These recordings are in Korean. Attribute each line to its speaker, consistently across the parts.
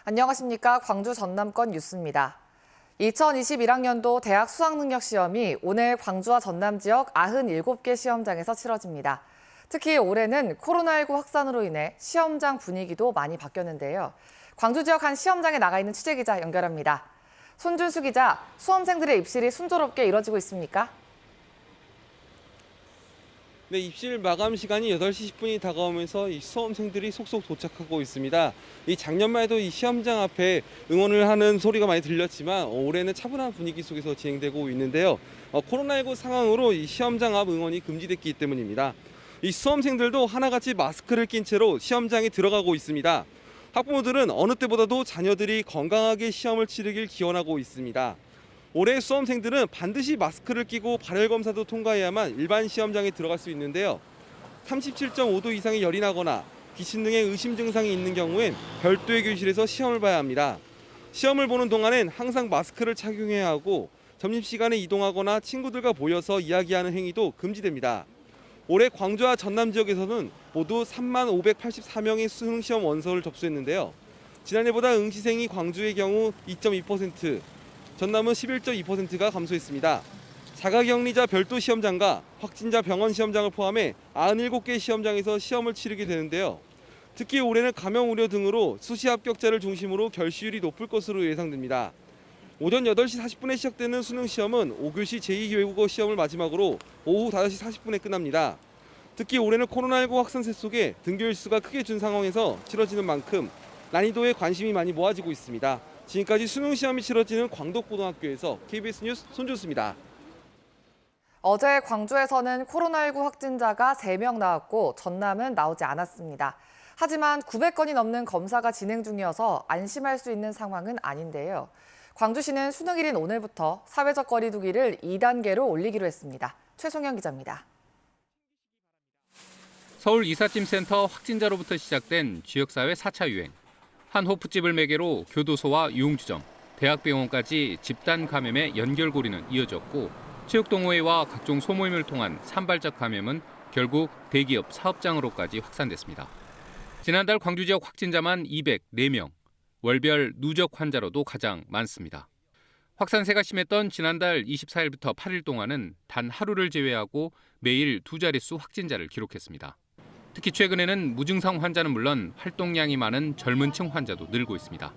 Speaker 1: 안녕하십니까. 광주 전남권 뉴스입니다. 2021학년도 대학 수학능력시험이 오늘 광주와 전남 지역 97개 시험장에서 치러집니다. 특히 올해는 코로나19 확산으로 인해 시험장 분위기도 많이 바뀌었는데요. 광주 지역 한 시험장에 나가 있는 취재기자 연결합니다. 손준수 기자, 수험생들의 입실이 순조롭게 이뤄지고 있습니까?
Speaker 2: 네, 입실 마감 시간이 8시 10분이 다가오면서 이 수험생들이 속속 도착하고 있습니다. 이 작년만 해도 이 시험장 앞에 응원을 하는 소리가 많이 들렸지만 올해는 차분한 분위기 속에서 진행되고 있는데요. 코로나19 상황으로 이 시험장 앞 응원이 금지됐기 때문입니다. 이 수험생들도 하나같이 마스크를 낀 채로 시험장에 들어가고 있습니다. 학부모들은 어느 때보다도 자녀들이 건강하게 시험을 치르길 기원하고 있습니다. 올해 수험생들은 반드시 마스크를 끼고 발열 검사도 통과해야만 일반 시험장에 들어갈 수 있는데요. 37.5도 이상의 열이 나거나 기침 등의 의심 증상이 있는 경우엔 별도의 교실에서 시험을 봐야 합니다. 시험을 보는 동안엔 항상 마스크를 착용해야 하고 점심시간에 이동하거나 친구들과 모여서 이야기하는 행위도 금지됩니다. 올해 광주와 전남 지역에서는 모두 3584명의 수능시험 원서를 접수했는데요. 지난해보다 응시생이 광주의 경우 2.2%, 전남은 11.2%가 감소했습니다. 자가격리자 별도 시험장과 확진자 병원 시험장을 포함해 97개 시험장에서 시험을 치르게 되는데요. 특히 올해는 감염 우려 등으로 수시 합격자를 중심으로 결시율이 높을 것으로 예상됩니다. 오전 8시 40분에 시작되는 수능 시험은 5교시 제2외국어 시험을 마지막으로 오후 5시 40분에 끝납니다. 특히 올해는 코로나19 확산세 속에 등교일 수가 크게 준 상황에서 치러지는 만큼 난이도에 관심이 많이 모아지고 있습니다. 지금까지 수능 시험이 치러지는 광덕고등학교에서 KBS 뉴스 손준수입니다.
Speaker 1: 어제 광주에서는 코로나19 확진자가 3명 나왔고 전남은 나오지 않았습니다. 하지만 900건이 넘는 검사가 진행 중이어서 안심할 수 있는 상황은 아닌데요. 광주시는 수능일인 오늘부터 사회적 거리 두기를 2단계로 올리기로 했습니다. 최송영 기자입니다.
Speaker 3: 서울 이삿짐센터 확진자로부터 시작된 지역사회 4차 유행. 한 호프집을 매개로 교도소와 유흥주점, 대학병원까지 집단 감염의 연결고리는 이어졌고 체육동호회와 각종 소모임을 통한 산발적 감염은 결국 대기업 사업장으로까지 확산됐습니다. 지난달 광주 지역 확진자만 204명, 월별 누적 환자로도 가장 많습니다. 확산세가 심했던 지난달 24일부터 8일 동안은 단 하루를 제외하고 매일 2자릿수 확진자를 기록했습니다. 특히 최근에는 무증상 환자는 물론 활동량이 많은 젊은 층 환자도 늘고 있습니다.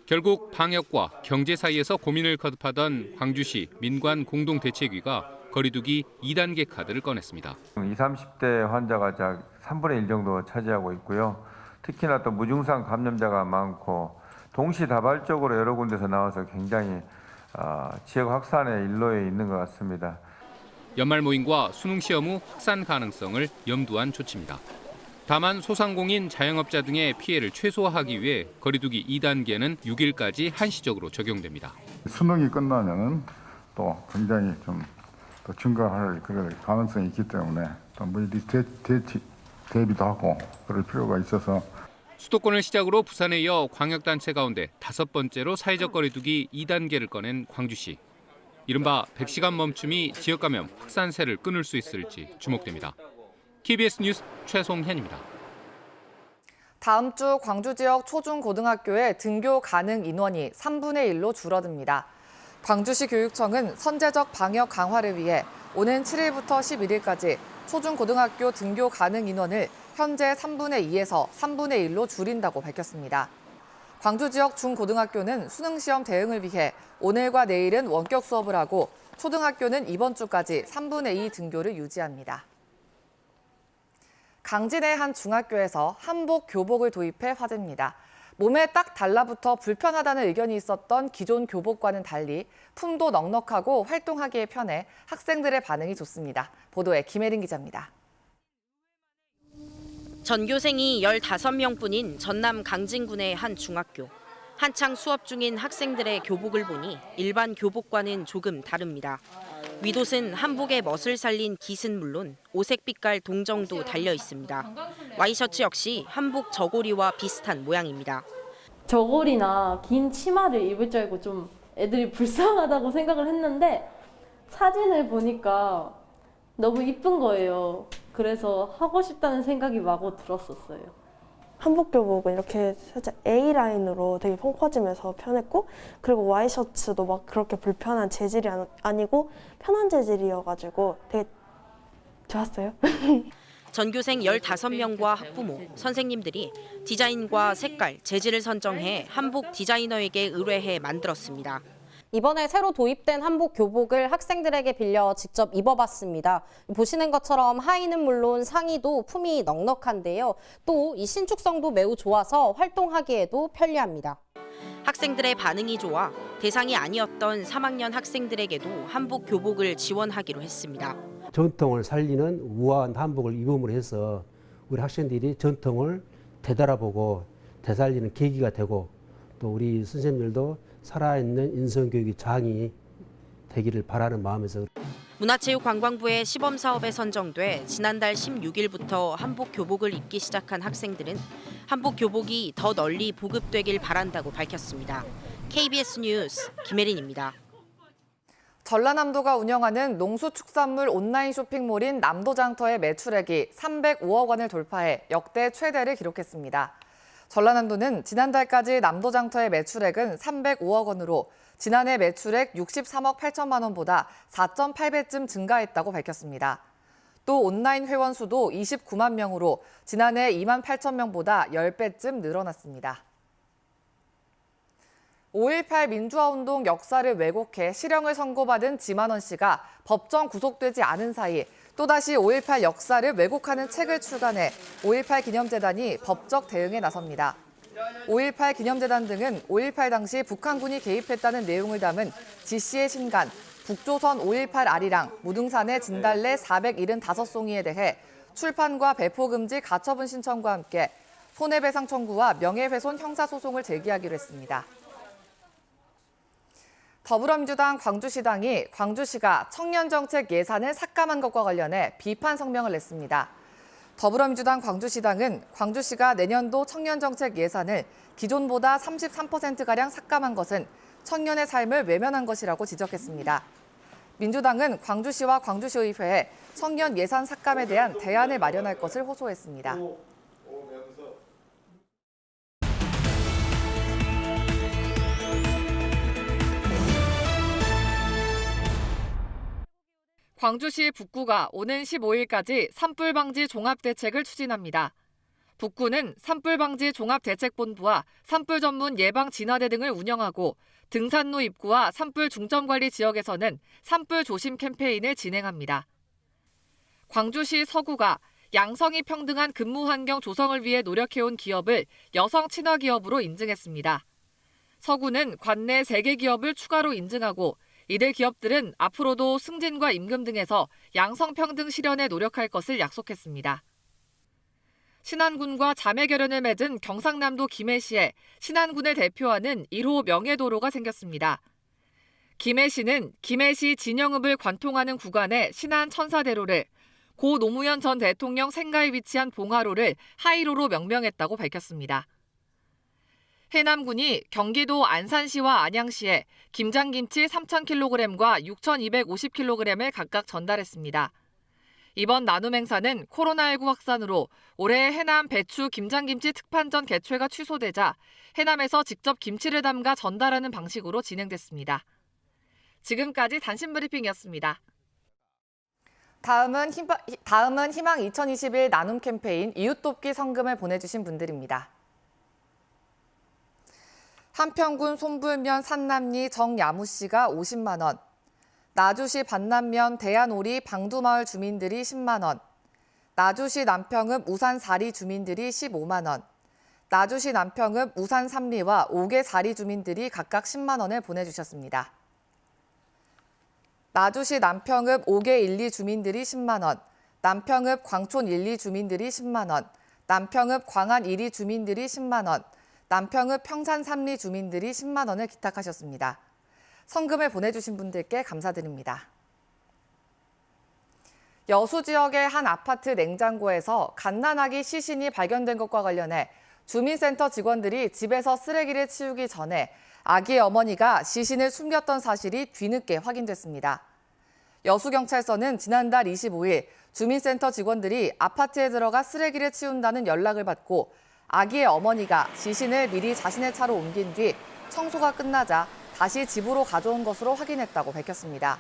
Speaker 3: 결국 방역과 경제 사이에서 고민을 거듭하던 광주시 민관공동대책위가 거리두기 2단계 카드를 꺼냈습니다.
Speaker 4: 20, 30대 환자가 약 3분의 1 정도 차지하고 있고요. 특히나 또 무증상 감염자가 많고 동시다발적으로 여러 군데서 나와서 굉장히 지역 확산의 일로에 있는 것 같습니다.
Speaker 3: 연말 모임과 수능 시험 후 확산 가능성을 염두한 조치입니다. 다만 소상공인, 자영업자 등의 피해를 최소화하기 위해 거리두기 2단계는 6일까지 한시적으로 적용됩니다.
Speaker 5: 수능이 끝나면은 또 굉장히 좀 더 증가할 그럴 가능성이 있기 때문에 또 미리 대비도 하고 그럴 필요가 있어서
Speaker 3: 수도권을 시작으로 부산에 이어 광역단체 가운데 5번째로 사회적 거리두기 2단계를 꺼낸 광주시. 이른바 100시간 멈춤이 지역 감염 확산세를 끊을 수 있을지 주목됩니다. KBS 뉴스 최송현입니다.
Speaker 1: 다음 주 광주 지역 초중고등학교의 등교 가능 인원이 3분의 1로 줄어듭니다. 광주시 교육청은 선제적 방역 강화를 위해 오는 7일부터 11일까지 초중고등학교 등교 가능 인원을 현재 3분의 2에서 3분의 1로 줄인다고 밝혔습니다. 광주 지역 중고등학교는 수능시험 대응을 위해 오늘과 내일은 원격 수업을 하고 초등학교는 이번 주까지 3분의 2 등교를 유지합니다. 강진의 한 중학교에서 한복 교복을 도입해 화제입니다. 몸에 딱 달라붙어 불편하다는 의견이 있었던 기존 교복과는 달리 품도 넉넉하고 활동하기에 편해 학생들의 반응이 좋습니다. 보도에 김혜린 기자입니다.
Speaker 6: 전교생이 15명뿐인 전남 강진군의 한 중학교. 한창 수업 중인 학생들의 교복을 보니 일반 교복과는 조금 다릅니다. 윗옷은 한복의 멋을 살린 깃은 물론 오색빛깔 동정도 달려 있습니다. 와이셔츠 역시 한복 저고리와 비슷한 모양입니다.
Speaker 7: 저고리나 긴 치마를 입을 줄 알고 좀 애들이 불쌍하다고 생각을 했는데 사진을 보니까 너무 이쁜 거예요. 그래서 하고 싶다는 생각이 마구 들었었어요.
Speaker 8: 한복교복은 이렇게 살짝 A라인으로 되게 펑퍼짐해서 편했고, 그리고 와이셔츠도 막 그렇게 불편한 재질이 아니고 편한 재질이어가지고 되게 좋았어요.
Speaker 6: 전교생 15명과 학부모, 선생님들이 디자인과 색깔, 재질을 선정해 한복 디자이너에게 의뢰해 만들었습니다.
Speaker 9: 이번에 새로 도입된 한복 교복을 학생들에게 빌려 직접 입어봤습니다. 보시는 것처럼 하의는 물론 상의도 품이 넉넉한데요. 또 이 신축성도 매우 좋아서 활동하기에도 편리합니다.
Speaker 6: 학생들의 반응이 좋아 대상이 아니었던 3학년 학생들에게도 한복 교복을 지원하기로 했습니다.
Speaker 10: 전통을 살리는 우아한 한복을 입음으로 해서 우리 학생들이 전통을 되돌아보고 되살리는 계기가 되고, 또 우리 선생님들도 살아있는 인성교육의 장이 되기를 바라는 마음에서.
Speaker 6: 문화체육관광부의 시범사업에 선정돼 지난달 16일부터 한복 교복을 입기 시작한 학생들은 한복 교복이 더 널리 보급되길 바란다고 밝혔습니다. KBS 뉴스 김혜린입니다.
Speaker 1: 전라남도가 운영하는 농수축산물 온라인 쇼핑몰인 남도장터의 매출액이 305억 원을 돌파해 역대 최대를 기록했습니다. 전라남도는 지난달까지 남도장터의 매출액은 305억 원으로 지난해 매출액 63억 8천만 원보다 4.8배쯤 증가했다고 밝혔습니다. 또 온라인 회원 수도 29만 명으로 지난해 2만 8천 명보다 10배쯤 늘어났습니다. 5.18 민주화운동 역사를 왜곡해 실형을 선고받은 지만원 씨가 법정 구속되지 않은 사이 또다시 5.18 역사를 왜곡하는 책을 출간해 5.18 기념재단이 법적 대응에 나섭니다. 5.18 기념재단 등은 5.18 당시 북한군이 개입했다는 내용을 담은 지씨의 신간 북조선 5.18 아리랑 무등산의 진달래 475송이에 대해 출판과 배포 금지 가처분 신청과 함께 손해배상 청구와 명예훼손 형사소송을 제기하기로 했습니다. 더불어민주당 광주시당이 광주시가 청년정책 예산을 삭감한 것과 관련해 비판 성명을 냈습니다. 더불어민주당 광주시당은 광주시가 내년도 청년정책 예산을 기존보다 33%가량 삭감한 것은 청년의 삶을 외면한 것이라고 지적했습니다. 민주당은 광주시와 광주시의회에 청년 예산 삭감에 대한 대안을 마련할 것을 호소했습니다. 광주시 북구가 오는 15일까지 산불 방지 종합대책을 추진합니다. 북구는 산불 방지 종합대책본부와 산불 전문 예방 진화대 등을 운영하고 등산로 입구와 산불 중점 관리 지역에서는 산불 조심 캠페인을 진행합니다. 광주시 서구가 양성이 평등한 근무 환경 조성을 위해 노력해온 기업을 여성 친화 기업으로 인증했습니다. 서구는 관내 3개 기업을 추가로 인증하고 이들 기업들은 앞으로도 승진과 임금 등에서 양성평등 실현에 노력할 것을 약속했습니다. 신안군과 자매결연을 맺은 경상남도 김해시에 신안군을 대표하는 1호 명예도로가 생겼습니다. 김해시는 김해시 진영읍을 관통하는 구간의 신안천사대로를, 고 노무현 전 대통령 생가에 위치한 봉화로를 하이로로 명명했다고 밝혔습니다. 해남군이 경기도 안산시와 안양시에 김장김치 3,000kg과 6,250kg을 각각 전달했습니다. 이번 나눔 행사는 코로나19 확산으로 올해 해남 배추 김장김치 특판전 개최가 취소되자 해남에서 직접 김치를 담가 전달하는 방식으로 진행됐습니다. 지금까지 단신 브리핑이었습니다. 다음은 희망 2021 나눔 캠페인 이웃돕기 성금을 보내주신 분들입니다. 한평군 손불면 산남리 정야무 씨가 50만 원, 나주시 반남면 대안오리 방두마을 주민들이 10만 원, 나주시 남평읍 우산사리 주민들이 15만 원, 나주시 남평읍 우산삼리와 옥외사리 주민들이 각각 10만 원을 보내주셨습니다. 나주시 남평읍 옥외 1, 2 주민들이 10만 원, 남평읍 광촌 1, 2 주민들이 10만 원, 남평읍 광안 1, 2 주민들이 10만 원, 남평읍 평산 3리 주민들이 10만 원을 기탁하셨습니다. 성금을 보내주신 분들께 감사드립니다. 여수 지역의 한 아파트 냉장고에서 갓난아기 시신이 발견된 것과 관련해 주민센터 직원들이 집에서 쓰레기를 치우기 전에 아기의 어머니가 시신을 숨겼던 사실이 뒤늦게 확인됐습니다. 여수경찰서는 지난달 25일 주민센터 직원들이 아파트에 들어가 쓰레기를 치운다는 연락을 받고 아기의 어머니가 시신을 미리 자신의 차로 옮긴 뒤 청소가 끝나자 다시 집으로 가져온 것으로 확인했다고 밝혔습니다.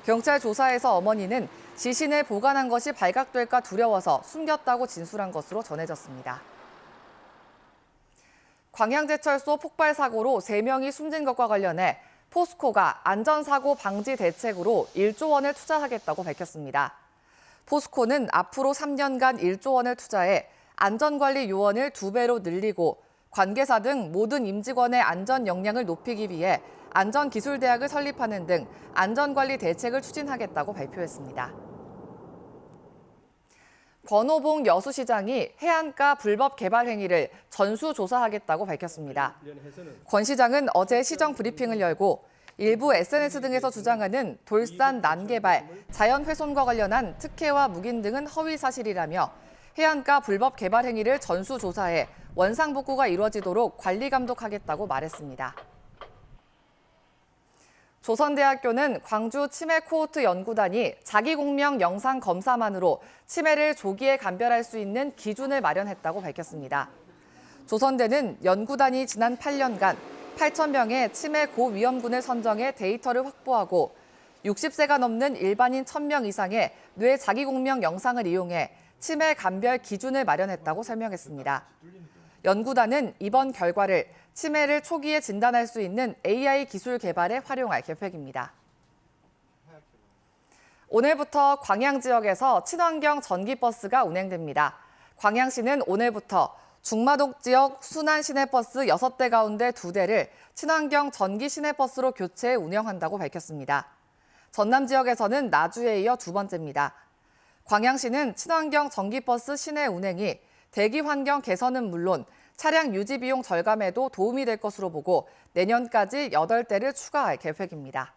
Speaker 1: 경찰 조사에서 어머니는 시신을 보관한 것이 발각될까 두려워서 숨겼다고 진술한 것으로 전해졌습니다. 광양제철소 폭발 사고로 3명이 숨진 것과 관련해 포스코가 안전사고 방지 대책으로 1조 원을 투자하겠다고 밝혔습니다. 포스코는 앞으로 3년간 1조 원을 투자해 안전관리 요원을 2배로 늘리고 관계사 등 모든 임직원의 안전 역량을 높이기 위해 안전기술대학을 설립하는 등 안전관리 대책을 추진하겠다고 발표했습니다. 권오봉 여수시장이 해안가 불법 개발 행위를 전수조사하겠다고 밝혔습니다. 권 시장은 어제 시정 브리핑을 열고 일부 SNS 등에서 주장하는 돌산 난개발, 자연훼손과 관련한 특혜와 묵인 등은 허위 사실이라며 해안가 불법 개발 행위를 전수조사해 원상복구가 이루어지도록 관리 감독하겠다고 말했습니다. 조선대학교는 광주 치매 코호트 연구단이 자기 공명 영상 검사만으로 치매를 조기에 감별할 수 있는 기준을 마련했다고 밝혔습니다. 조선대는 연구단이 지난 8년간 8,000명의 치매 고위험군을 선정해 데이터를 확보하고 60세가 넘는 일반인 1,000명 이상의 뇌 자기 공명 영상을 이용해 치매 감별 기준을 마련했다고 설명했습니다. 연구단은 이번 결과를 치매를 초기에 진단할 수 있는 AI 기술 개발에 활용할 계획입니다. 오늘부터 광양 지역에서 친환경 전기버스가 운행됩니다. 광양시는 오늘부터 중마동 지역 순환 시내버스 6대 가운데 2대를 친환경 전기 시내버스로 교체 운영한다고 밝혔습니다. 전남 지역에서는 나주에 이어 2번째입니다. 광양시는 친환경 전기버스 시내 운행이 대기 환경 개선은 물론 차량 유지 비용 절감에도 도움이 될 것으로 보고 내년까지 8대를 추가할 계획입니다.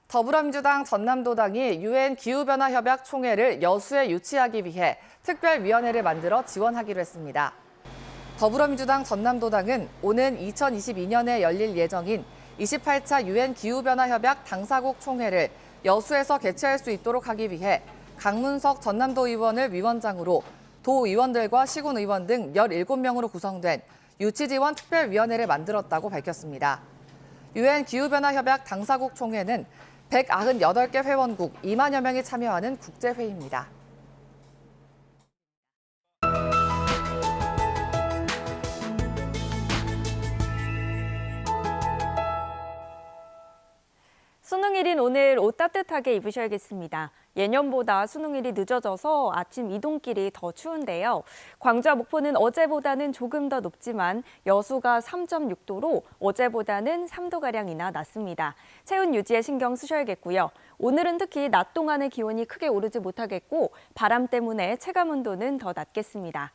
Speaker 1: 더불어민주당 전남도당이 UN 기후변화협약 총회를 여수에 유치하기 위해 특별위원회를 만들어 지원하기로 했습니다. 더불어민주당 전남도당은 오는 2022년에 열릴 예정인 28차 UN 기후변화협약 당사국 총회를 여수에서 개최할 수 있도록 하기 위해 강문석 전남도 의원을 위원장으로 도의원들과 시군의원 등 17명으로 구성된 유치지원 특별위원회를 만들었다고 밝혔습니다. UN 기후변화협약 당사국 총회는 198개 회원국 2만여 명이 참여하는 국제회의입니다.
Speaker 11: 수능일인 오늘 옷 따뜻하게 입으셔야겠습니다. 예년보다 수능일이 늦어져서 아침 이동길이 더 추운데요. 광주와 목포는 어제보다는 조금 더 높지만 여수가 3.6도로 어제보다는 3도가량이나 낮습니다. 체온 유지에 신경 쓰셔야겠고요. 오늘은 특히 낮 동안의 기온이 크게 오르지 못하겠고 바람 때문에 체감온도는 더 낮겠습니다.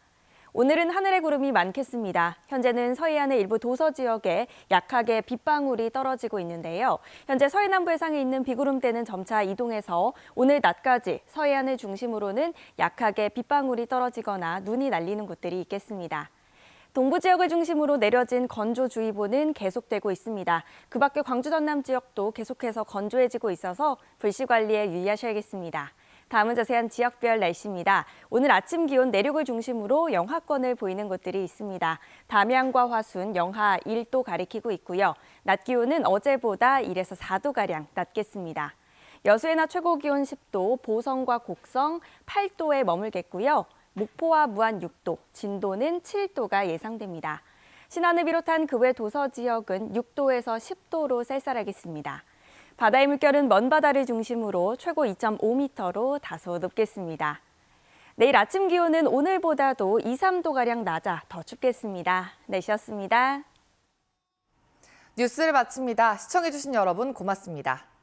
Speaker 11: 오늘은 하늘에 구름이 많겠습니다. 현재는 서해안의 일부 도서 지역에 약하게 빗방울이 떨어지고 있는데요. 현재 서해남부 해상에 있는 비구름대는 점차 이동해서 오늘 낮까지 서해안을 중심으로는 약하게 빗방울이 떨어지거나 눈이 날리는 곳들이 있겠습니다. 동부 지역을 중심으로 내려진 건조주의보는 계속되고 있습니다. 그 밖에 광주 전남 지역도 계속해서 건조해지고 있어서 불씨 관리에 유의하셔야겠습니다. 다음은 자세한 지역별 날씨입니다. 오늘 아침 기온 내륙을 중심으로 영하권을 보이는 곳들이 있습니다. 담양과 화순 영하 1도 가리키고 있고요. 낮 기온은 어제보다 1에서 4도가량 낮겠습니다. 여수의 낮 최고 기온 10도, 보성과 곡성 8도에 머물겠고요. 목포와 무안 6도, 진도는 7도가 예상됩니다. 신안을 비롯한 그 외 도서 지역은 6도에서 10도로 쌀쌀하겠습니다. 바다의 물결은 먼 바다를 중심으로 최고 2.5m로 다소 높겠습니다. 내일 아침 기온은 오늘보다도 2, 3도가량 낮아 더 춥겠습니다. 날씨였습니다.
Speaker 1: 뉴스를 마칩니다. 시청해주신 여러분 고맙습니다.